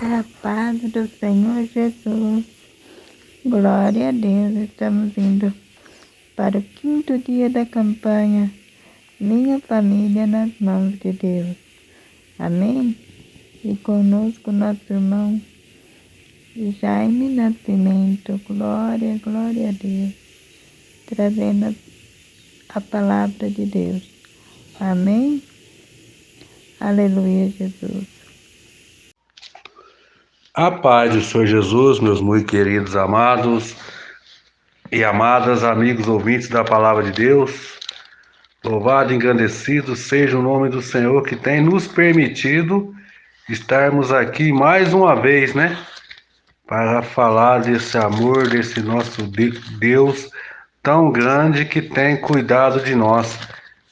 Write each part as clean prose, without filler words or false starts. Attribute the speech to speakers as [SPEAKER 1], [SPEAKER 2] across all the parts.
[SPEAKER 1] A paz do Senhor Jesus. Glória a Deus. Estamos indo para o 5º dia da campanha. Minha família nas mãos de Deus. Amém? E conosco nosso irmão Jaime Nascimento. Glória, glória a Deus. Trazendo a palavra de Deus. Amém? Aleluia, Jesus.
[SPEAKER 2] A paz do Senhor Jesus, meus muito queridos amados e amadas, amigos ouvintes da Palavra de Deus. Louvado e engrandecido seja o nome do Senhor que tem nos permitido estarmos aqui mais uma vez, para falar desse amor, desse nosso Deus tão grande que tem cuidado de nós,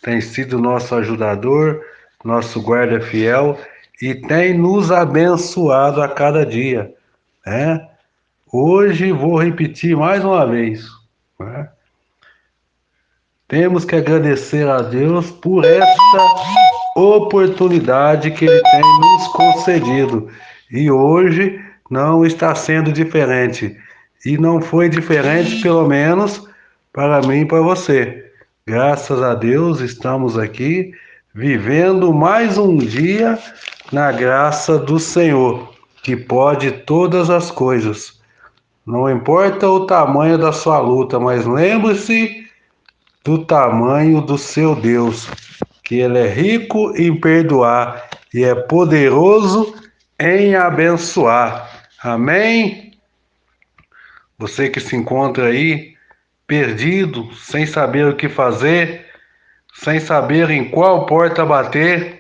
[SPEAKER 2] tem sido nosso ajudador, nosso guarda fiel e tem nos abençoado a cada dia, né? Hoje vou repetir mais uma vez, né? Temos que agradecer a Deus por esta oportunidade que Ele tem nos concedido. E hoje não está sendo diferente. E não foi diferente, pelo menos, para mim e para você. Graças a Deus estamos aqui, vivendo mais um dia na graça do Senhor, que pode todas as coisas. Não importa o tamanho da sua luta, mas lembre-se do tamanho do seu Deus, que Ele é rico em perdoar e é poderoso em abençoar. Amém? Você que se encontra aí perdido, sem saber o que fazer, sem saber em qual porta bater,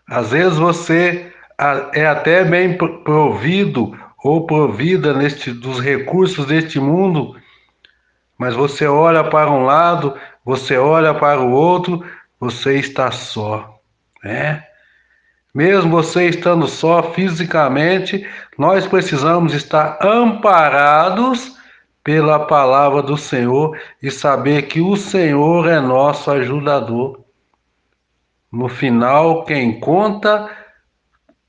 [SPEAKER 2] às vezes você é até bem provido ou provida dos recursos deste mundo, mas você olha para um lado, você olha para o outro, você está só, né? Mesmo você estando só fisicamente, nós precisamos estar amparados pela palavra do Senhor e saber que o Senhor é nosso ajudador. No final, quem conta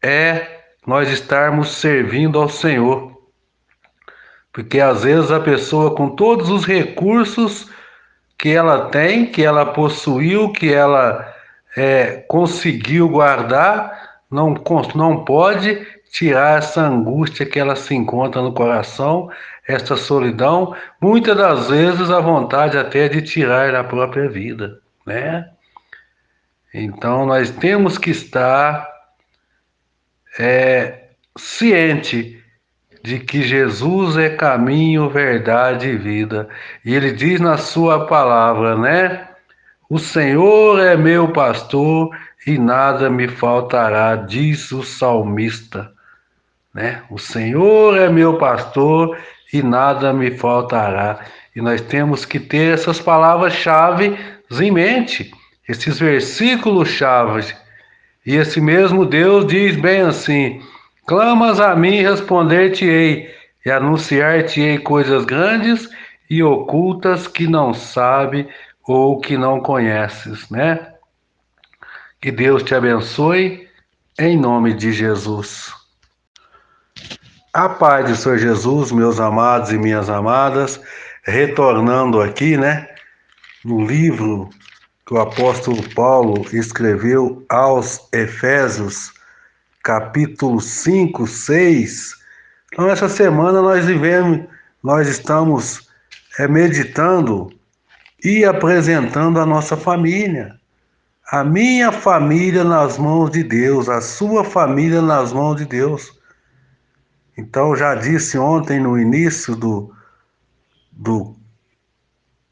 [SPEAKER 2] é nós estarmos servindo ao Senhor. Porque às vezes a pessoa com todos os recursos que ela tem, que ela possuiu, que ela conseguiu guardar, não pode tirar essa angústia que ela se encontra no coração, essa solidão, muitas das vezes a vontade até de tirar da própria vida, né? Então nós temos que estar ciente de que Jesus é caminho, verdade e vida. E ele diz na sua palavra, né? O Senhor é meu pastor e nada me faltará, diz o salmista, né? O Senhor é meu pastor e nada me faltará. E nós temos que ter essas palavras-chave em mente, esses versículos-chave. E esse mesmo Deus diz bem assim: clamas a mim, responder-te-ei, e anunciar-te-ei coisas grandes e ocultas que não sabe ou que não conheces, né? Que Deus te abençoe, em nome de Jesus. A paz do Senhor Jesus, meus amados e minhas amadas, retornando aqui, no livro que o apóstolo Paulo escreveu aos Efésios, capítulo 5, 6. Então, essa semana nós estamos meditando e apresentando a nossa família. A minha família nas mãos de Deus, a sua família nas mãos de Deus. Então, eu já disse ontem no início do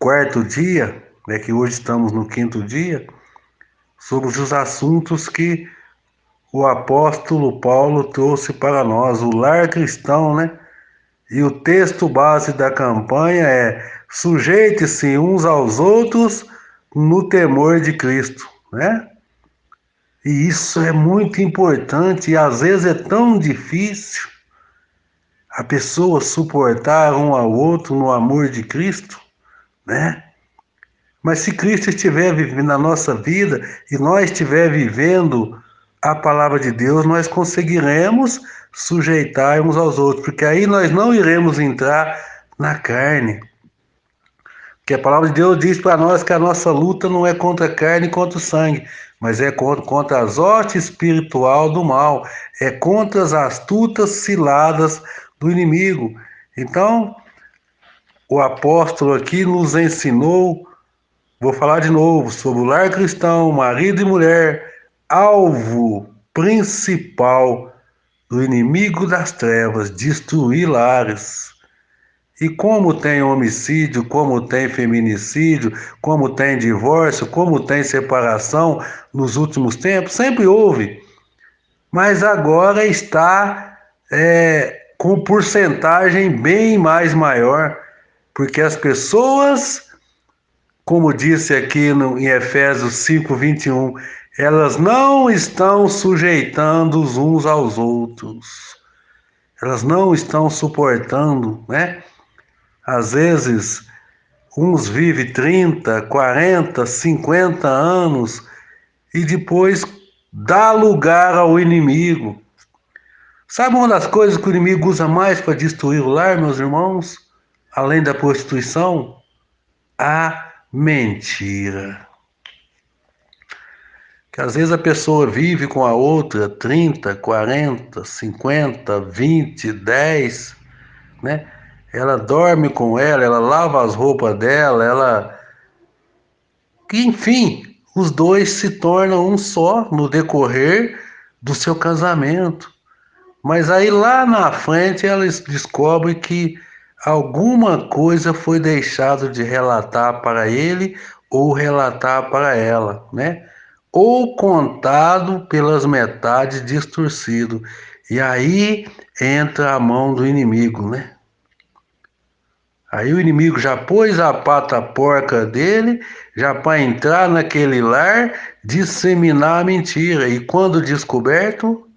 [SPEAKER 2] 4º dia, que hoje estamos no 5º dia, sobre os assuntos que o apóstolo Paulo trouxe para nós, o lar cristão, E o texto base da campanha é: sujeite-se uns aos outros no temor de Cristo, E isso é muito importante e às vezes é tão difícil a pessoa suportar um ao outro no amor de Cristo, Mas se Cristo estiver vivendo na nossa vida e nós estiver vivendo a palavra de Deus, nós conseguiremos sujeitar uns aos outros, porque aí nós não iremos entrar na carne. Porque a palavra de Deus diz para nós que a nossa luta não é contra a carne e contra o sangue, mas é contra as hostes espiritual do mal, é contra as astutas ciladas do inimigo. Então, o apóstolo aqui nos ensinou, vou falar de novo, sobre o lar cristão, marido e mulher, alvo principal do inimigo das trevas, destruir lares. E como tem homicídio, como tem feminicídio, como tem divórcio, como tem separação nos últimos tempos, sempre houve. Mas agora está com porcentagem bem mais maior, porque as pessoas, como disse aqui em Efésios 5:21, elas não estão sujeitando os uns aos outros. Elas não estão suportando, né? Às vezes, uns vivem 30, 40, 50 anos e depois dá lugar ao inimigo. Sabe uma das coisas que o inimigo usa mais para destruir o lar, meus irmãos? Além da prostituição? A mentira. Que às vezes a pessoa vive com a outra 30, 40, 50, 20, 10, né? Ela dorme com ela lava as roupas dela, enfim, os dois se tornam um só no decorrer do seu casamento. Mas aí lá na frente elas descobrem que alguma coisa foi deixado de relatar para ele ou relatar para ela, né? Ou contado pelas metades distorcido. E aí entra a mão do inimigo, né? Aí o inimigo já pôs a pata porca dele, já para entrar naquele lar, disseminar a mentira. E quando descoberto,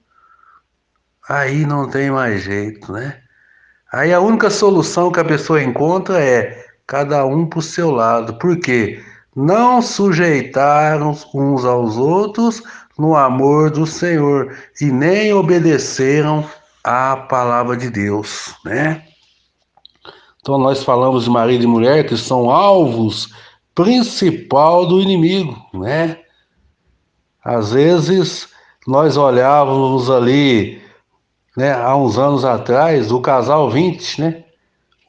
[SPEAKER 2] aí não tem mais jeito, né? Aí a única solução que a pessoa encontra é cada um para o seu lado. Por quê? Não sujeitaram uns aos outros no amor do Senhor e nem obedeceram à palavra de Deus, né? Então nós falamos de marido e mulher que são alvos principal do inimigo, né? Às vezes nós olhávamos ali, né, há uns anos atrás, o casal 20, né?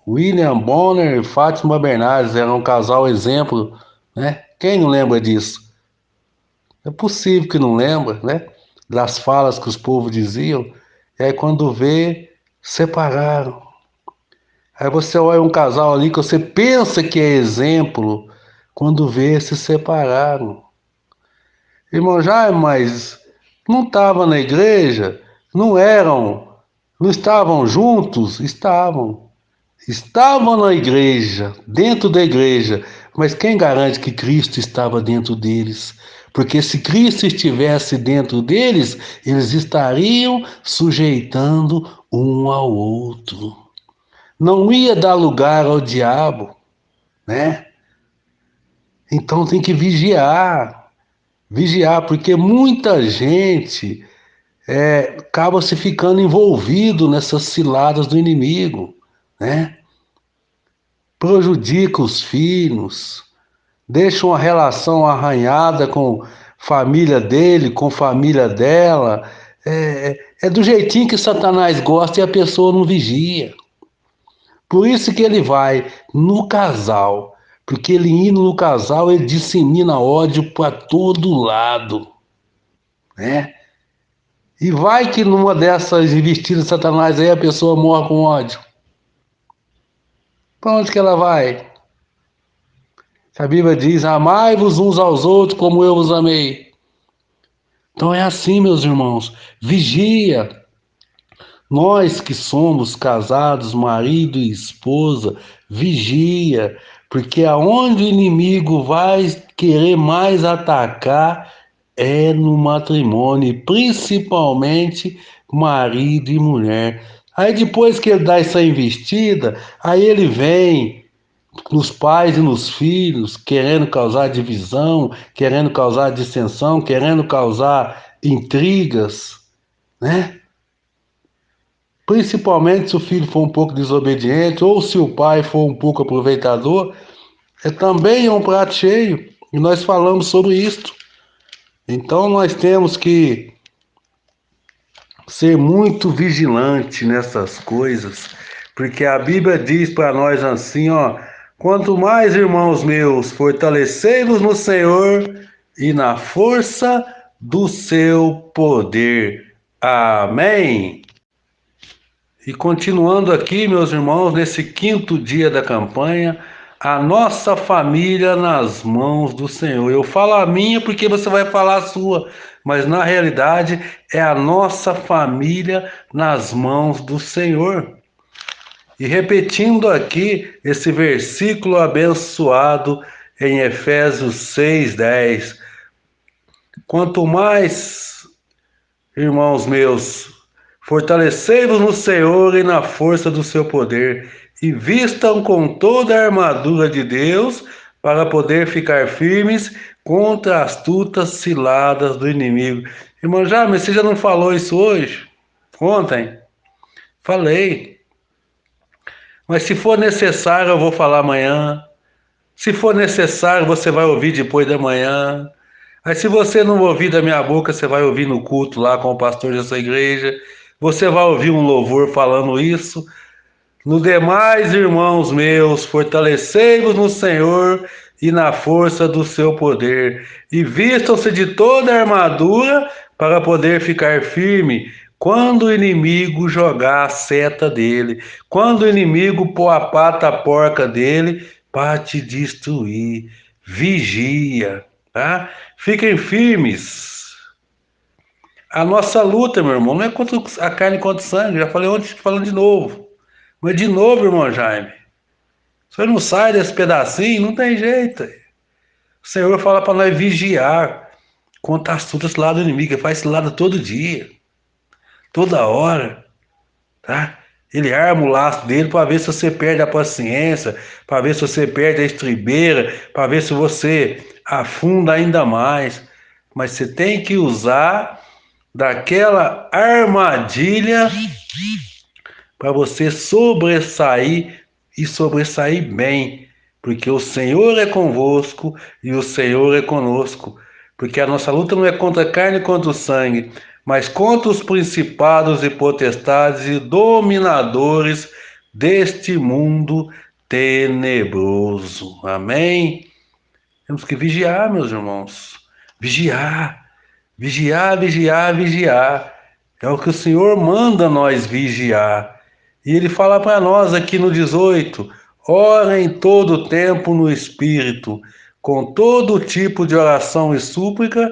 [SPEAKER 2] William Bonner e Fátima Bernardes era um casal exemplo, né? Quem não lembra disso? É possível que não lembra, né? Das falas que os povos diziam. E aí quando vê, separaram. Aí você olha um casal ali que você pensa que é exemplo, quando vê, se separaram. Irmão Jaime, mas não estavam na igreja? Não eram? Não estavam juntos? Estavam. Estavam na igreja, dentro da igreja, mas quem garante que Cristo estava dentro deles? Porque se Cristo estivesse dentro deles, eles estariam sujeitando um ao outro. Não ia dar lugar ao diabo, né? Então tem que vigiar, porque muita gente acaba se ficando envolvido nessas ciladas do inimigo, né? Prejudica os filhos, deixa uma relação arranhada com família dele, com família dela. É do jeitinho que Satanás gosta e a pessoa não vigia. Por isso que ele vai no casal, porque ele indo no casal, ele dissemina ódio para todo lado, né? E vai que numa dessas investidas de Satanás aí a pessoa morre com ódio. Para onde que ela vai? A Bíblia diz, amai-vos uns aos outros como eu vos amei. Então é assim, meus irmãos, vigia. Nós que somos casados, marido e esposa, vigia, porque aonde o inimigo vai querer mais atacar é no matrimônio, principalmente marido e mulher. Aí depois que ele dá essa investida, aí ele vem nos pais e nos filhos, querendo causar divisão, querendo causar dissensão, querendo causar intrigas, né? Principalmente se o filho for um pouco desobediente ou se o pai for um pouco aproveitador, também é um prato cheio. E nós falamos sobre isso. Então nós temos que ser muito vigilante nessas coisas, porque a Bíblia diz para nós assim, ó: quanto mais, irmãos meus, fortalecei-vos no Senhor e na força do seu poder. Amém. E continuando aqui, meus irmãos, nesse quinto dia da campanha, a nossa família nas mãos do Senhor. Eu falo a minha porque você vai falar a sua, mas na realidade é a nossa família nas mãos do Senhor. E repetindo aqui esse versículo abençoado em Efésios 6:10. Quanto mais, irmãos meus, fortalecei-vos no Senhor e na força do seu poder, e vistam com toda a armadura de Deus, para poder ficar firmes contra as astutas ciladas do inimigo. Irmão Jaime, você já não falou isso hoje? Ontem? Falei. Mas se for necessário, eu vou falar amanhã. Se for necessário, você vai ouvir depois da manhã. Aí se você não ouvir da minha boca, você vai ouvir no culto lá com o pastor dessa igreja. Você vai ouvir um louvor falando isso. No demais, irmãos meus, fortalecei-vos no Senhor e na força do seu poder, e vistam-se de toda a armadura para poder ficar firme quando o inimigo jogar a seta dele, quando o inimigo pôr a pata porca dele para te destruir. Vigia, tá? Fiquem firmes. A nossa luta, meu irmão, não é contra a carne e contra o sangue. Já falei ontem, falando de novo. Mas de novo, irmão Jaime, você não sai desse pedacinho, não tem jeito. O Senhor fala para nós vigiar contra as astutas lá do inimigo. Ele faz esse lado todo dia, toda hora, tá? Ele arma o laço dele para ver se você perde a paciência, para ver se você perde a estribeira, para ver se você afunda ainda mais. Mas você tem que usar daquela armadilha para você sobressair e sobressair bem, porque o Senhor é convosco e o Senhor é conosco, porque a nossa luta não é contra a carne e contra o sangue, mas contra os principados e potestades e dominadores deste mundo tenebroso. Amém? Temos que vigiar, meus irmãos. Vigiar, vigiar, vigiar, vigiar. É o que o Senhor manda nós vigiar. E ele fala para nós aqui no 18: ora em todo o tempo no Espírito, com todo tipo de oração e súplica,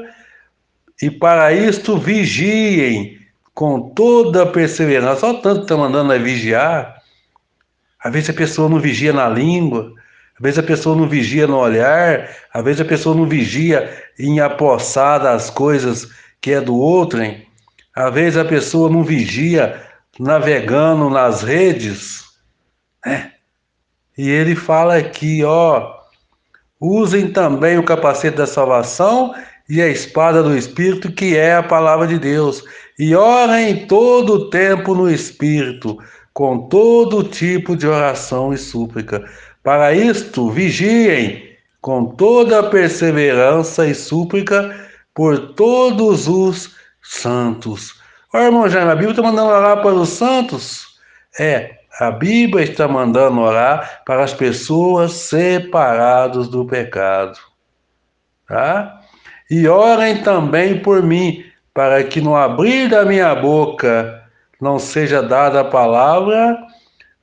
[SPEAKER 2] e para isto vigiem com toda perseverança. Olha o tanto que está mandando nós vigiar. Às vezes a pessoa não vigia na língua, às vezes a pessoa não vigia no olhar, às vezes a pessoa não vigia em apossar das coisas que é do outrem, às vezes a pessoa não vigia navegando nas redes, né? E ele fala aqui, ó: usem também o capacete da salvação e a espada do Espírito, que é a palavra de Deus, e orem todo o tempo no Espírito, com todo tipo de oração e súplica. Para isto, vigiem com toda perseverança e súplica por todos os santos. Ó, irmão Jaime, a Bíblia está mandando orar para os santos? A Bíblia está mandando orar para as pessoas separadas do pecado, tá? E orem também por mim, para que no abrir da minha boca não seja dada a palavra,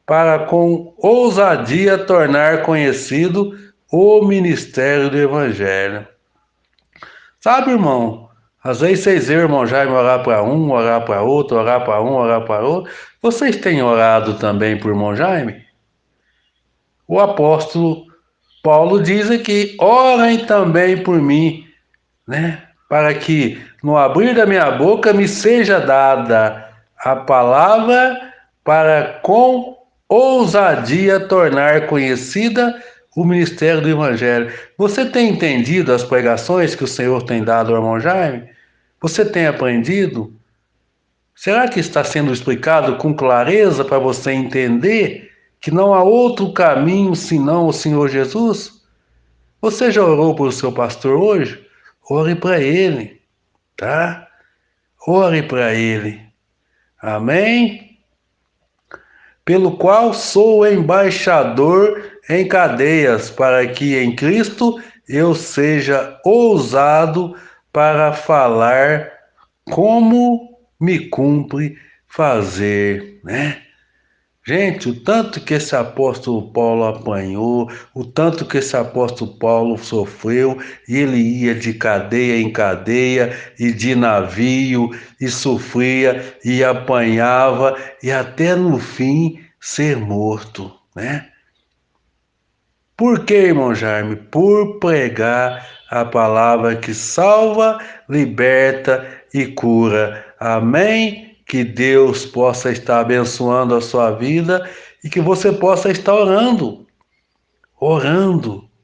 [SPEAKER 2] para com ousadia tornar conhecido o ministério do Evangelho. Sabe, irmão? Às vezes vocês veem o irmão Jaime orar para um, orar para outro, orar para um, orar para outro. Vocês têm orado também por irmão Jaime? O apóstolo Paulo diz aqui: orem também por mim, né? Para que no abrir da minha boca me seja dada a palavra, para com ousadia tornar conhecida o ministério do Evangelho. Você tem entendido as pregações que o Senhor tem dado ao irmão Jaime? Você tem aprendido? Será que está sendo explicado com clareza para você entender que não há outro caminho senão o Senhor Jesus? Você já orou por seu pastor hoje? Ore para ele, tá? Ore para ele. Amém? Pelo qual sou embaixador em cadeias, para que em Cristo eu seja ousado para falar como me cumpre fazer, né? Gente, o tanto que esse apóstolo Paulo apanhou, o tanto que esse apóstolo Paulo sofreu, e ele ia de cadeia em cadeia, e de navio, e sofria, e apanhava, e até no fim ser morto, né? Por que, irmão Jaime? Por pregar a palavra que salva, liberta e cura. Amém? Que Deus possa estar abençoando a sua vida e que você possa estar orando,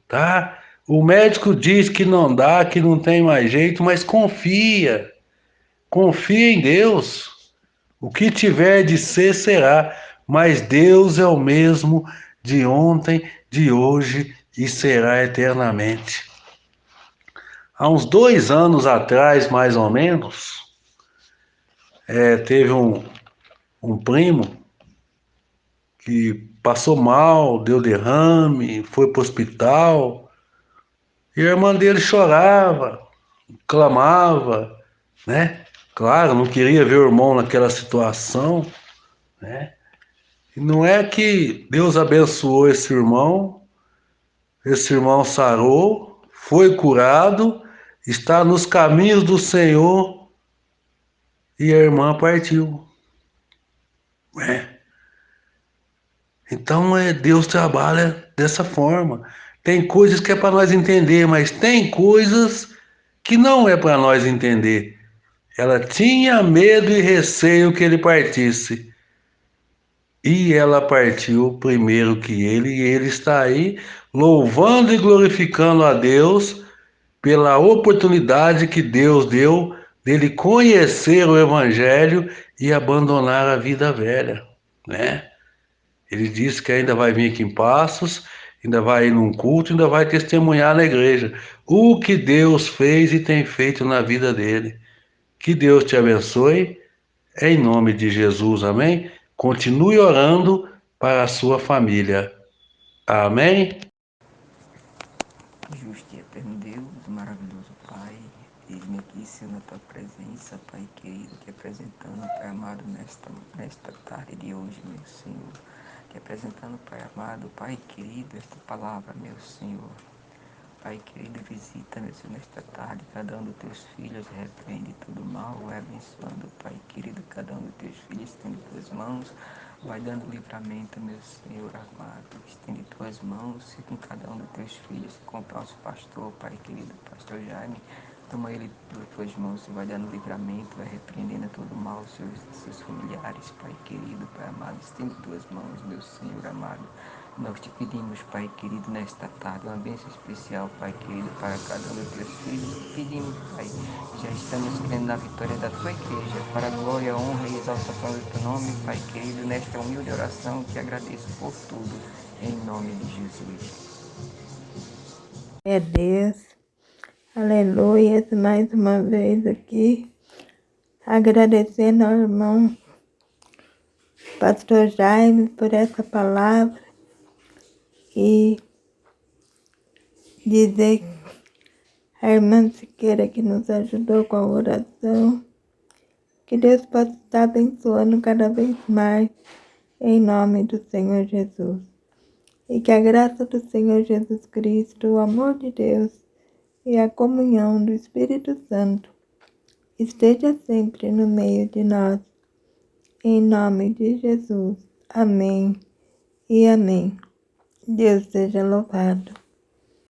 [SPEAKER 2] tá? O médico diz que não dá, que não tem mais jeito, mas confia em Deus. O que tiver de ser, será. Mas Deus é o mesmo de ontem, de hoje e será eternamente. Há uns 2 anos atrás, mais ou menos, teve um primo que passou mal, deu derrame, foi para o hospital, e a irmã dele chorava, clamava, né? Claro, não queria ver o irmão naquela situação, né? E não é que Deus abençoou esse irmão sarou, foi curado, está nos caminhos do Senhor e a irmã partiu. É. Então Deus trabalha dessa forma. Tem coisas que é para nós entender, mas tem coisas que não é para nós entender. Ela tinha medo e receio que ele partisse. E ela partiu primeiro que ele, e ele está aí louvando e glorificando a Deus pela oportunidade que Deus deu dele conhecer o Evangelho e abandonar a vida velha, né? Ele disse que ainda vai vir aqui em Passos, ainda vai ir num culto, ainda vai testemunhar na igreja o que Deus fez e tem feito na vida dele. Que Deus te abençoe, em nome de Jesus, amém? Continue orando para a sua família, amém?
[SPEAKER 3] Justo e eterno Deus, maravilhoso Pai, eis-me aqui, Senhor, na tua presença, Pai querido, te apresentando, Pai amado, nesta tarde de hoje, meu Senhor. Te apresentando, Pai amado, Pai querido, esta palavra, meu Senhor. Pai querido, visita, meu Senhor, nesta tarde, cada um dos teus filhos, repreende todo mal, vai abençoando, Pai querido, cada um dos teus filhos, estende tuas mãos, vai dando livramento, meu Senhor amado, estende tuas mãos, e com cada um dos teus filhos, com o nosso pastor, Pai querido, pastor Jaime, toma ele pelas tuas mãos e vai dando livramento, vai repreendendo todo mal, seus familiares, Pai querido, Pai amado, estende tuas mãos, meu Senhor amado. Nós te pedimos, Pai querido, nesta tarde, uma bênção especial, Pai querido, para cada um dos teus filhos. Pedimos, Pai, já estamos crendo na vitória da tua igreja, para a glória, honra e exaltação do teu nome, Pai querido, nesta humilde oração, te agradeço por tudo, em nome de Jesus.
[SPEAKER 1] É Deus, aleluia, mais uma vez aqui, agradecendo ao irmão Pastor Jaime por essa palavra e dizer a irmã Siqueira que nos ajudou com a oração, que Deus possa estar abençoando cada vez mais, em nome do Senhor Jesus. E que a graça do Senhor Jesus Cristo, o amor de Deus e a comunhão do Espírito Santo esteja sempre no meio de nós. Em nome de Jesus. Amém e amém. Deus seja louvado.